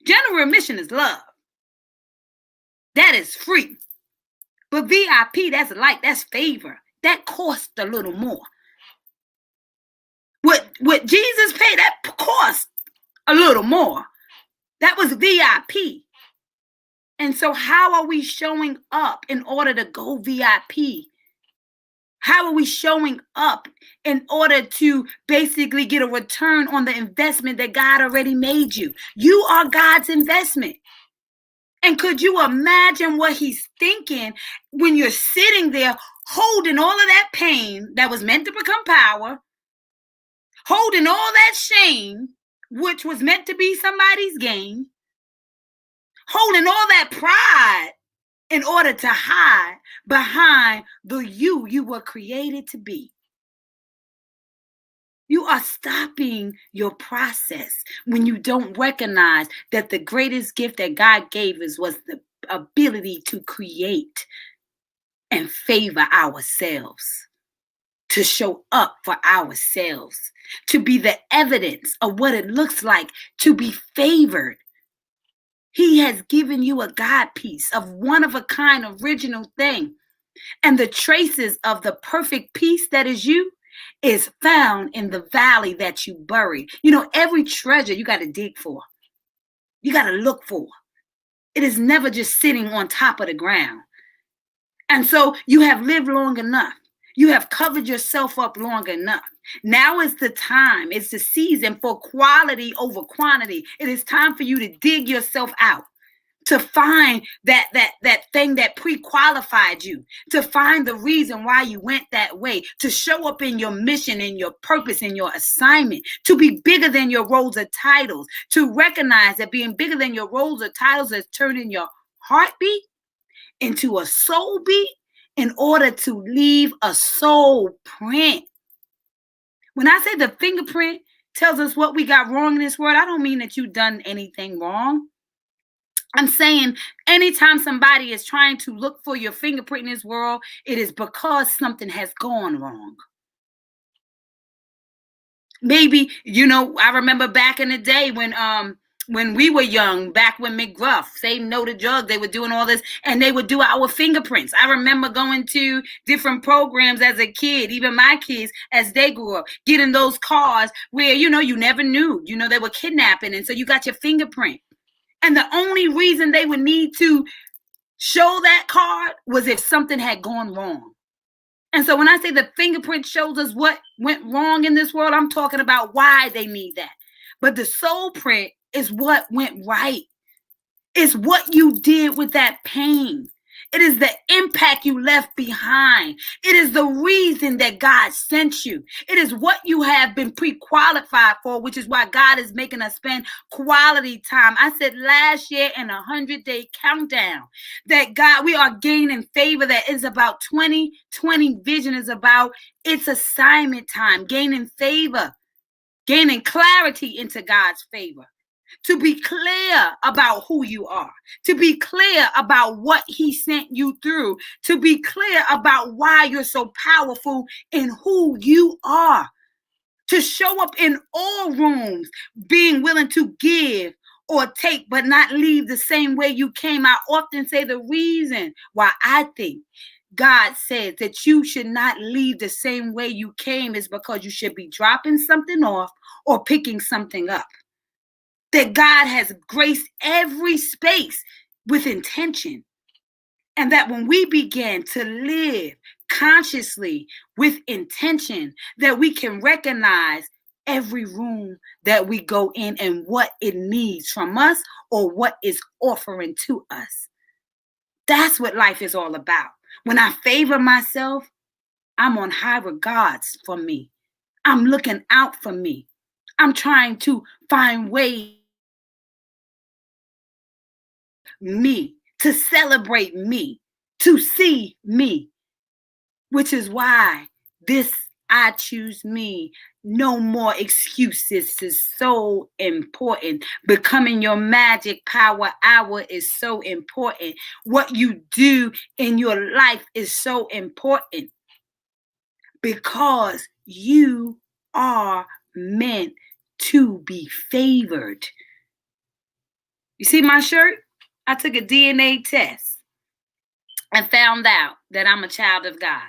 General admission is love. That is free. But VIP, that's light. That's favor. That costs a little more. What Jesus paid, that cost a little more. That was VIP. And so how are we showing up in order to go VIP? How are we showing up in order to basically get a return on the investment that God already made you? You are God's investment. And could you imagine what he's thinking when you're sitting there holding all of that pain that was meant to become power, holding all that shame, which was meant to be somebody's gain, holding all that pride in order to hide behind the you were created to be. You are stopping your process when you don't recognize that the greatest gift that God gave us was the ability to create and favor ourselves, to show up for ourselves, to be the evidence of what it looks like to be favored. He has given you a God piece of one of a kind original thing. And the traces of the perfect peace that is you is found in the valley that you bury. You know, every treasure you got to dig for. You got to look for. It is never just sitting on top of the ground. And so you have lived long enough. You have covered yourself up long enough. Now is the time. It's the season for quality over quantity. It is time for you to dig yourself out, to find that thing that pre-qualified you, to find the reason why you went that way, to show up in your mission and your purpose and your assignment, to be bigger than your roles or titles, to recognize that being bigger than your roles or titles is turning your heartbeat into a soul beat in order to leave a soul print. When I say the fingerprint tells us what we got wrong in this world, I don't mean that you've done anything wrong. I'm saying anytime somebody is trying to look for your fingerprint in this world, it is because something has gone wrong. Maybe, I remember back in the day when we were young, back when McGruff, say no to drugs, they were doing all this, and they would do our fingerprints. I remember going to different programs as a kid, even my kids, as they grew up, getting those cars where, you never knew, they were kidnapping, and so you got your fingerprint. And the only reason they would need to show that card was if something had gone wrong. And so when I say the fingerprint shows us what went wrong in this world, I'm talking about why they need that. But the soul print is what went right. It's what you did with that pain. It is the impact you left behind. It is the reason that God sent you. It is what you have been pre-qualified for, which is why God is making us spend quality time. I said last year in 100-day countdown that God, we are gaining favor. That is about 2020 vision is about its assignment time, gaining favor, gaining clarity into God's favor. To be clear about who you are, to be clear about what he sent you through, to be clear about why you're so powerful in who you are, to show up in all rooms, being willing to give or take, but not leave the same way you came. I often say the reason why I think God says that you should not leave the same way you came is because you should be dropping something off or picking something up. that God has graced every space with intention. And that when we begin to live consciously with intention, that we can recognize every room that we go in and what it needs from us or what is offering to us. That's what life is all about. When I favor myself, I'm on high regards for me. I'm looking out for me. I'm trying to find ways me, to celebrate me, to see me, which is why this I choose me. No more excuses is so important. Becoming your magic power hour is so important. What you do in your life is so important because you are meant to be favored. You see my shirt? I took a DNA test and found out that I'm a child of God.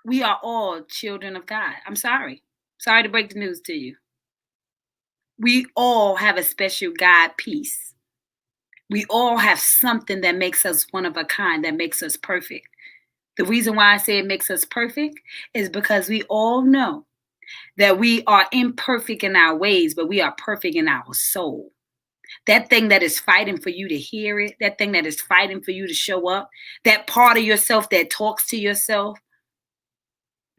We are all children of God. I'm sorry. Sorry to break the news to you. We all have a special God piece. We all have something that makes us one of a kind, that makes us perfect. The reason why I say it makes us perfect is because we all know that we are imperfect in our ways, but we are perfect in our soul. That thing that is fighting for you to hear it, that thing that is fighting for you to show up, that part of yourself that talks to yourself,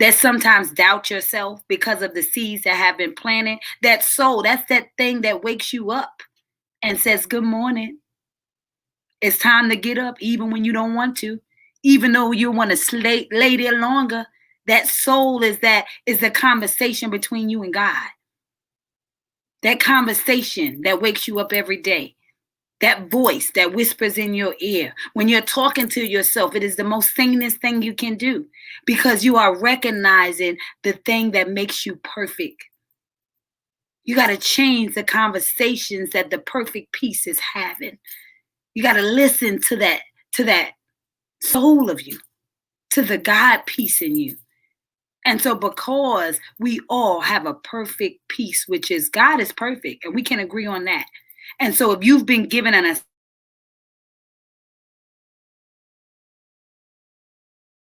that sometimes doubt yourself because of the seeds that have been planted, that soul, that's that thing that wakes you up and says, good morning. It's time to get up, even when you don't want to, even though you want to lay there longer. That soul is the conversation between you and God. That conversation that wakes you up every day. That voice that whispers in your ear. When you're talking to yourself, it is the most sanest thing you can do because you are recognizing the thing that makes you perfect. You got to change the conversations that the perfect piece is having. You got to listen to that soul of you, to the God piece in you. And so because we all have a perfect piece, which is God is perfect, and we can agree on that. And so if you've been given an I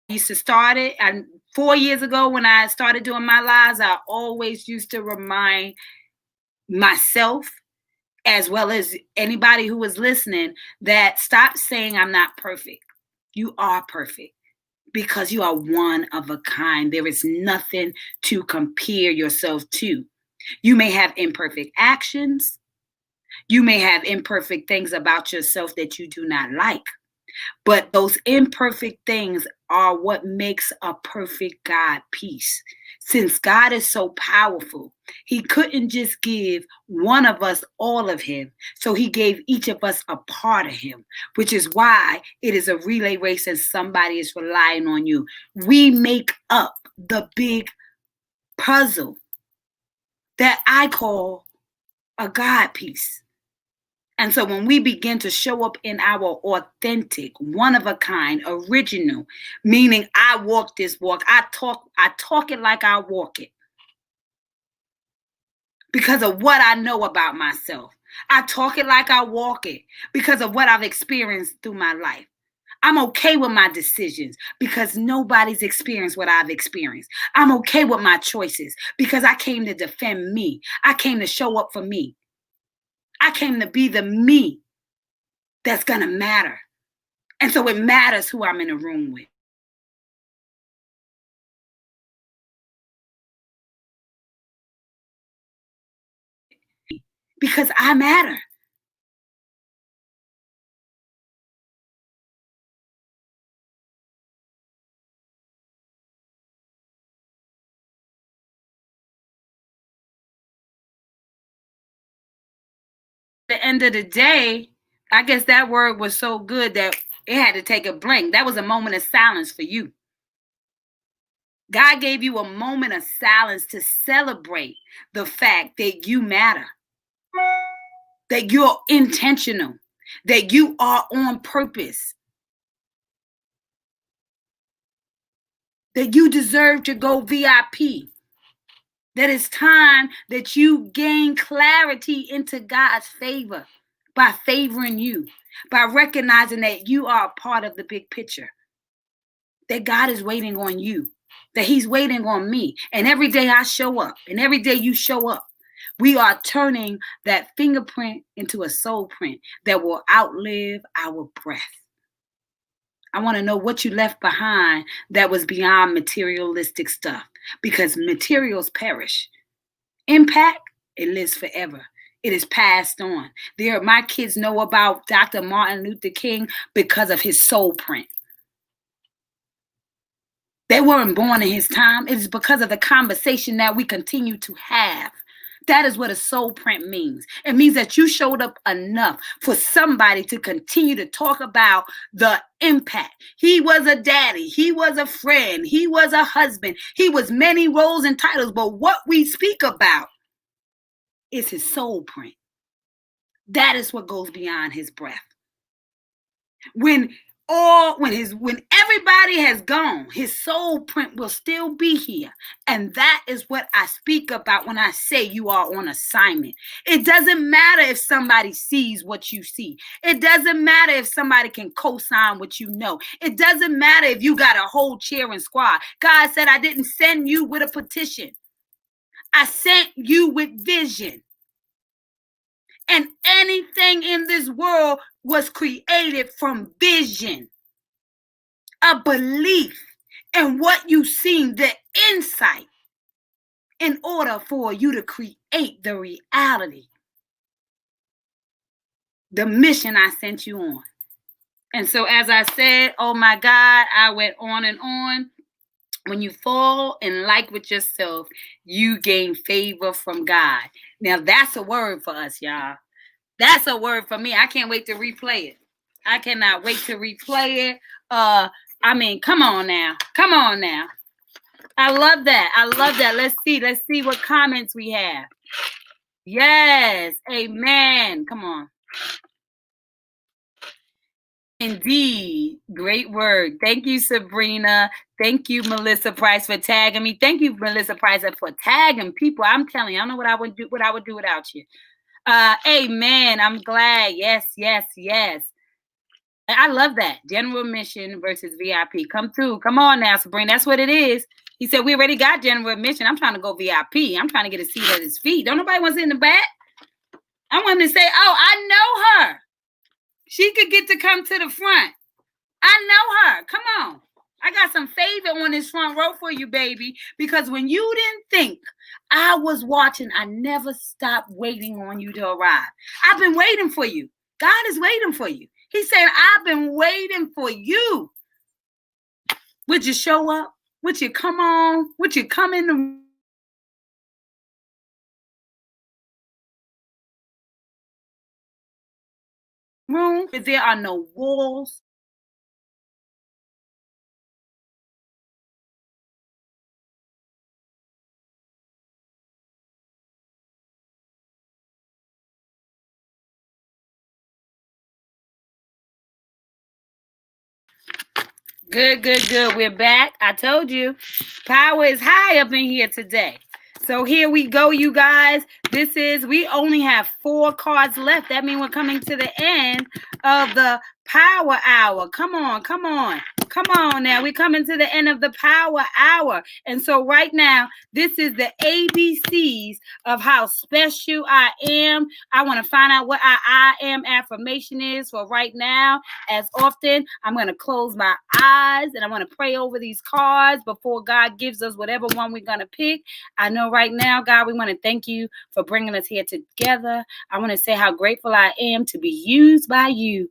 used to start it, and 4 years ago when I started doing my lives, I always used to remind myself as well as anybody who was listening that stop saying I'm not perfect. You are perfect because you are one of a kind. There is nothing to compare yourself to. You may have imperfect actions. You may have imperfect things about yourself that you do not like. But those imperfect things are what makes a perfect God piece. Since God is so powerful, he couldn't just give one of us all of him. So he gave each of us a part of him, which is why it is a relay race and somebody is relying on you. We make up the big puzzle that I call a God piece. And so when we begin to show up in our authentic, one of a kind, original, meaning I walk this walk, I talk it like I walk it because of what I know about myself. I talk it like I walk it because of what I've experienced through my life. I'm okay with my decisions because nobody's experienced what I've experienced. I'm okay with my choices because I came to defend me. I came to show up for me. I came to be the me that's going to matter. And so it matters who I'm in a room with. Because I matter. At the end of the day, I guess that word was so good that it had to take a blink. That was a moment of silence for you. God gave you a moment of silence to celebrate the fact that you matter, that you're intentional, that you are on purpose, that you deserve to go VIP, That it's time that you gain clarity into God's favor by favoring you, by recognizing that you are a part of the big picture, that God is waiting on you, that he's waiting on me. And every day I show up, and every day you show up, we are turning that fingerprint into a soul print that will outlive our breath. I want to know what you left behind that was beyond materialistic stuff, because materials perish. Impact, it lives forever. It is passed on. My kids know about Dr. Martin Luther King because of his soul print. They weren't born in his time. It is because of the conversation that we continue to have. That is what a soul print means. It means that you showed up enough for somebody to continue to talk about the impact. He was a daddy. He was a friend. He was a husband. He was many roles and titles. But what we speak about is his soul print. That is what goes beyond his breath. When everybody has gone, his soul print will still be here. And that is what I speak about when I say you are on assignment. It doesn't matter if somebody sees what you see. It doesn't matter if somebody can co-sign what you know. It doesn't matter if you got a whole cheering squad. God said, I didn't send you with a petition. I sent you with vision. And anything in this world was created from vision, a belief in what you seen, the insight, in order for you to create the reality, the mission I sent you on. And so, as I said, oh my God, I went on and on. When you fall in like with yourself, you gain favor from God. Now, that's a word for us, y'all. That's a word for me. I can't wait to replay it. I cannot wait to replay it. Come on now. Come on now. I love that. I love that. Let's see what comments we have. Yes. Amen. Come on. Indeed. Great word. Thank you, Sabrina. Thank you, Melissa Price, for tagging me. Thank you, Melissa Price, for tagging people. I'm telling you, I don't know what I would do without you. Amen. I'm glad. Yes. I love that. General admission versus VIP. Come through. Come on now, Sabrina. That's what it is. He said, we already got general admission. I'm trying to go VIP. I'm trying to get a seat at his feet. Don't nobody want to sit in the back? I want him to say, oh, I know her. She could get to come to the front. I know her. Come on. I got some favor on this front row for you, baby. Because when you didn't think I was watching, I never stopped waiting on you to arrive. I've been waiting for you. God is waiting for you. He said, I've been waiting for you. Would you show up? Would you come on? Would you come in the room? If there are no walls. Good. We're back. I told you, power is high up in here today. So here we go, you guys. We only have 4 cards left. That means we're coming to the end of the power hour. Come on now. We're coming to the end of the power hour. And so right now, this is the ABCs of how special I am. I want to find out what our I am affirmation is for right now. As often, I'm going to close my eyes and I'm going to pray over these cards before God gives us whatever one we're going to pick. I know right now, God, we want to thank you for bringing us here together. I want to say how grateful I am to be used by you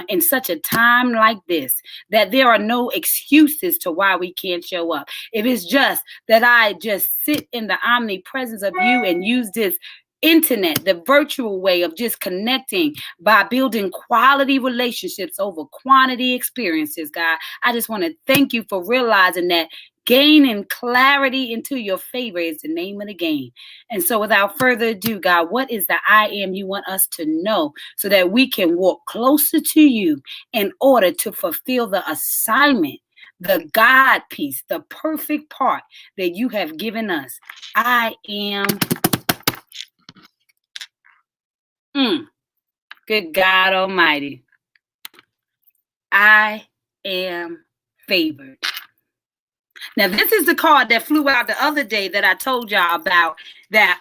in such a time like this, that there are no excuses to why we can't show up. If it's just that I just sit in the omnipresence of you and use this internet, the virtual way of just connecting by building quality relationships over quantity experiences, God, I just want to thank you for realizing that gaining clarity into your favor is the name of the game. And so without further ado, God, what is the I am you want us to know so that we can walk closer to you in order to fulfill the assignment the God peace, the perfect part that you have given us. I am, good God Almighty, I am favored. Now, this is the card that flew out the other day that I told y'all about, that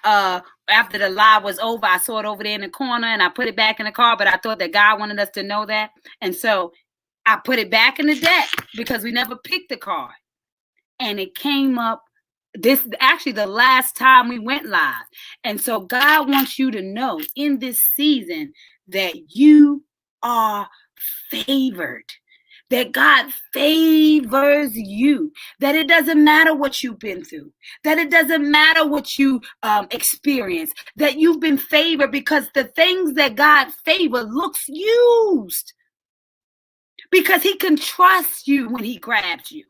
after the live was over, I saw it over there in the corner and I put it back in the card, but I thought that God wanted us to know that. And so I put it back in the deck because we never picked the card. And it came up this actually the last time we went live. And so God wants you to know in this season that you are favored, that God favors you, that it doesn't matter what you've been through, that it doesn't matter what you experienced, that you've been favored, because the things that God favored looks used, because he can trust you when he grabs you.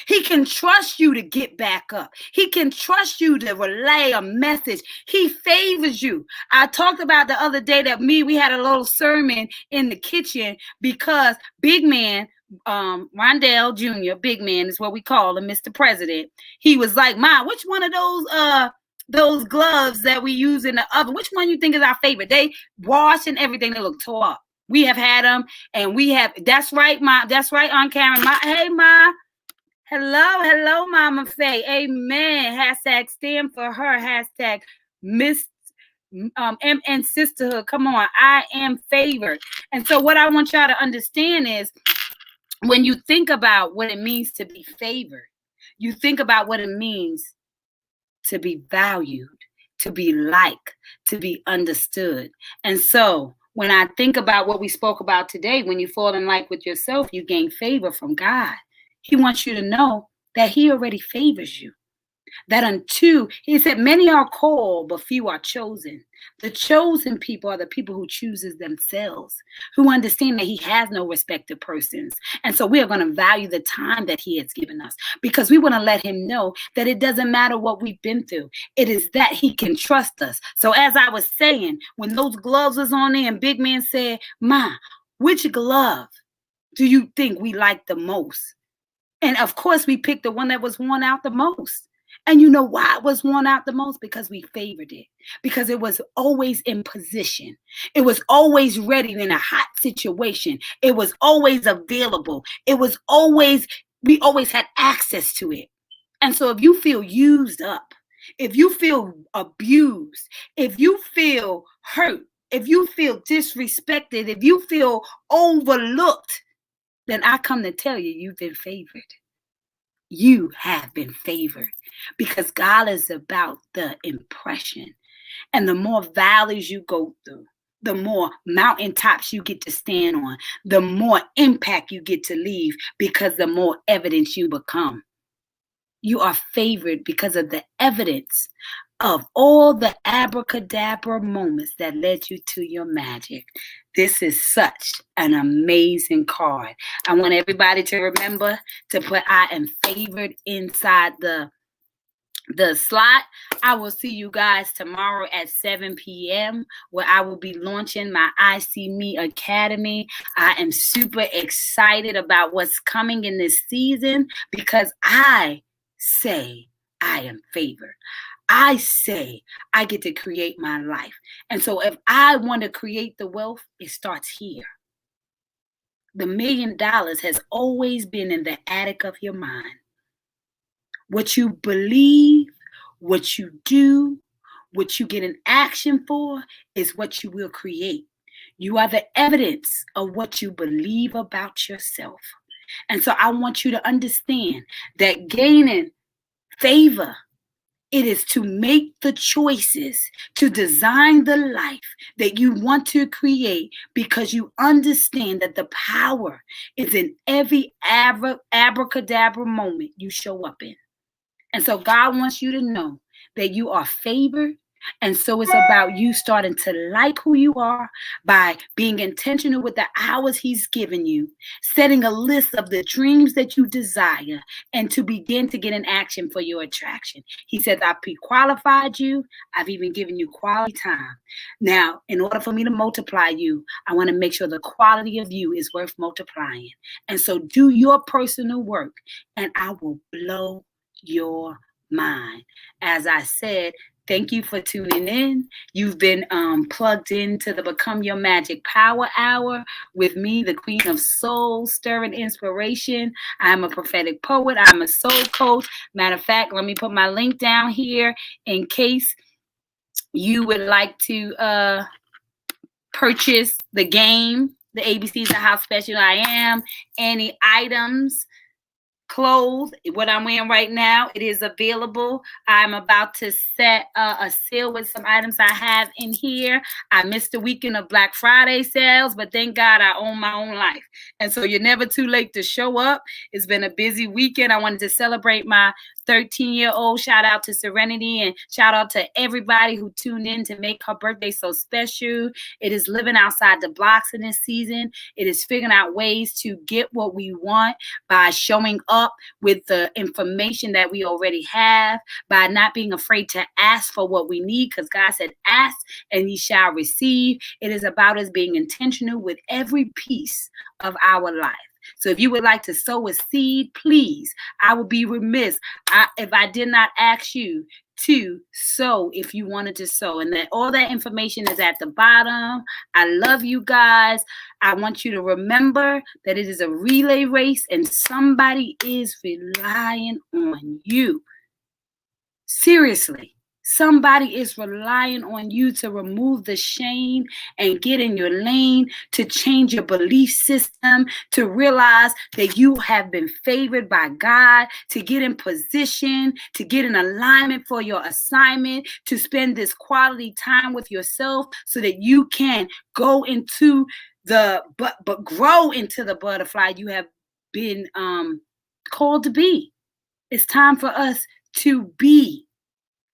He can trust you to get back up. He can trust you to relay a message. He favors you. I talked about the other day that we had a little sermon in the kitchen because Big Man, Rondell Jr., Big Man is what we call him, Mr. President. He was like, Ma, which one of those gloves that we use in the oven, which one you think is our favorite? They wash and everything. They look tore up. We have had them, and we have, that's right, Ma. That's right, Aunt Karen. Hey, Ma. Hello, Mama Faye. Amen. Hashtag stand for her. Hashtag Miss and sisterhood. Come on. I am favored. And so what I want y'all to understand is, when you think about what it means to be favored, you think about what it means to be valued, to be liked, to be understood. And so when I think about what we spoke about today, when you fall in like with yourself, you gain favor from God. He wants you to know that he already favors you. That unto, he said, many are called, but few are chosen. The chosen people are the people who chooses themselves, who understand that he has no respect to persons. And so we are going to value the time that he has given us, because we want to let him know that it doesn't matter what we've been through. It is that he can trust us. So as I was saying, when those gloves was on there and Big Man said, Ma, which glove do you think we like the most? And of course, we picked the one that was worn out the most. And you know why it was worn out the most? Because we favored it. Because it was always in position. It was always ready in a hot situation. It was always available. We always had access to it. And so if you feel used up, if you feel abused, if you feel hurt, if you feel disrespected, if you feel overlooked, then I come to tell you, you've been favored. You have been favored, because God is about the impression. And the more valleys you go through, the more mountaintops you get to stand on, the more impact you get to leave, because the more evidence you become. You are favored because of the evidence of all the abracadabra moments that led you to your magic. This is such an amazing card. I want everybody to remember to put I am favored inside the slot. I will see you guys tomorrow at 7 p.m. where I will be launching my I See Me Academy. I am super excited about what's coming in this season, because I say I am favored. I say I get to create my life. And so if I want to create the wealth, it starts here. The $1 million has always been in the attic of your mind. What you believe, what you do, what you get in action for is what you will create. You are the evidence of what you believe about yourself. And so I want you to understand that gaining favor, it is to make the choices, to design the life that you want to create, because you understand that the power is in every abracadabra moment you show up in. And so God wants you to know that you are favored, And so it's about you starting to like who you are by being intentional with the hours he's given you, setting a list of the dreams that you desire, and to begin to get in action for your attraction. He says, I've pre-qualified you. I've even given you quality time. Now, in order for me to multiply you, I want to make sure the quality of you is worth multiplying. And so do your personal work, and I will blow your mind. As I said, thank you for tuning in. You've been plugged into the Become Your Magic Power Hour with me, the Queen of Soul, stirring inspiration. I'm a prophetic poet. I'm a soul coach. Matter of fact, let me put my link down here in case you would like to purchase the game, the ABCs of How Special I Am, any items, clothes, what I'm wearing right now, it is available. I'm about to set a sale with some items I have in here. I missed the weekend of Black Friday sales, but thank God I own my own life. And so you're never too late to show up. It's been a busy weekend. I wanted to celebrate my 13-year-old. Shout out to Serenity, and shout out to everybody who tuned in to make her birthday so special. It is living outside the blocks in this season. It is figuring out ways to get what we want by showing up with the information that we already have, by not being afraid to ask for what we need, because God said, ask and ye shall receive. It is about us being intentional with every piece of our life. So if you would like to sow a seed, please, I would be remiss if I did not ask you to sow if you wanted to sow. And that all that information is at the bottom. I love you guys. I want you to remember that it is a relay race and somebody is relying on you. Seriously. Somebody is relying on you to remove the shame and get in your lane, to change your belief system, to realize that you have been favored by God, to get in position, to get in alignment for your assignment, to spend this quality time with yourself so that you can go into but grow into the butterfly you have been called to be. It's time for us to be.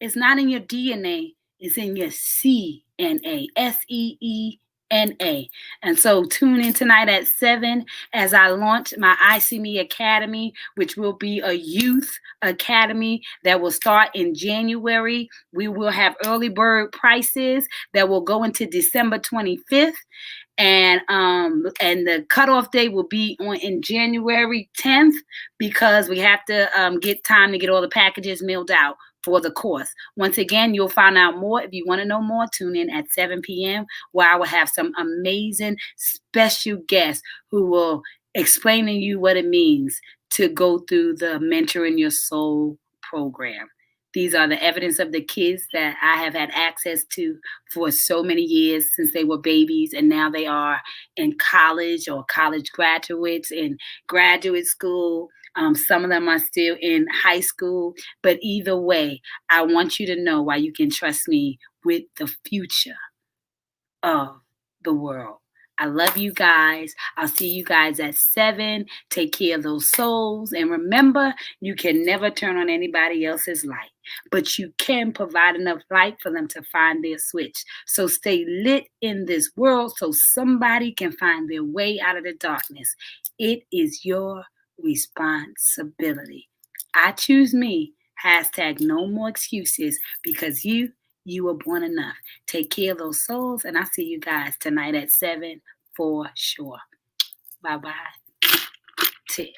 It's not in your DNA. It's in your CNA, SEENA. And so tune in tonight at 7 as I launch my I See Me Academy, which will be a youth academy that will start in January. We will have early bird prices that will go into December 25th. And the cutoff date will be in January 10th, because we have to get time to get all the packages mailed out for the course. Once again, you'll find out more. If you want to know more, tune in at 7 p.m. where I will have some amazing special guests who will explain to you what it means to go through the Mentoring Your Soul program. These are the evidence of the kids that I have had access to for so many years, since they were babies, and now they are in college or college graduates in graduate school. Some of them are still in high school, but either way, I want you to know why you can trust me with the future of the world. I love you guys. I'll see you guys at 7. Take care of those souls. And remember, you can never turn on anybody else's light, but you can provide enough light for them to find their switch. So stay lit in this world so somebody can find their way out of the darkness. It is your responsibility. I choose me. Hashtag no more excuses, because you were born enough. Take care of those souls, and I'll see you guys tonight at 7 for sure. Bye-bye. Ted.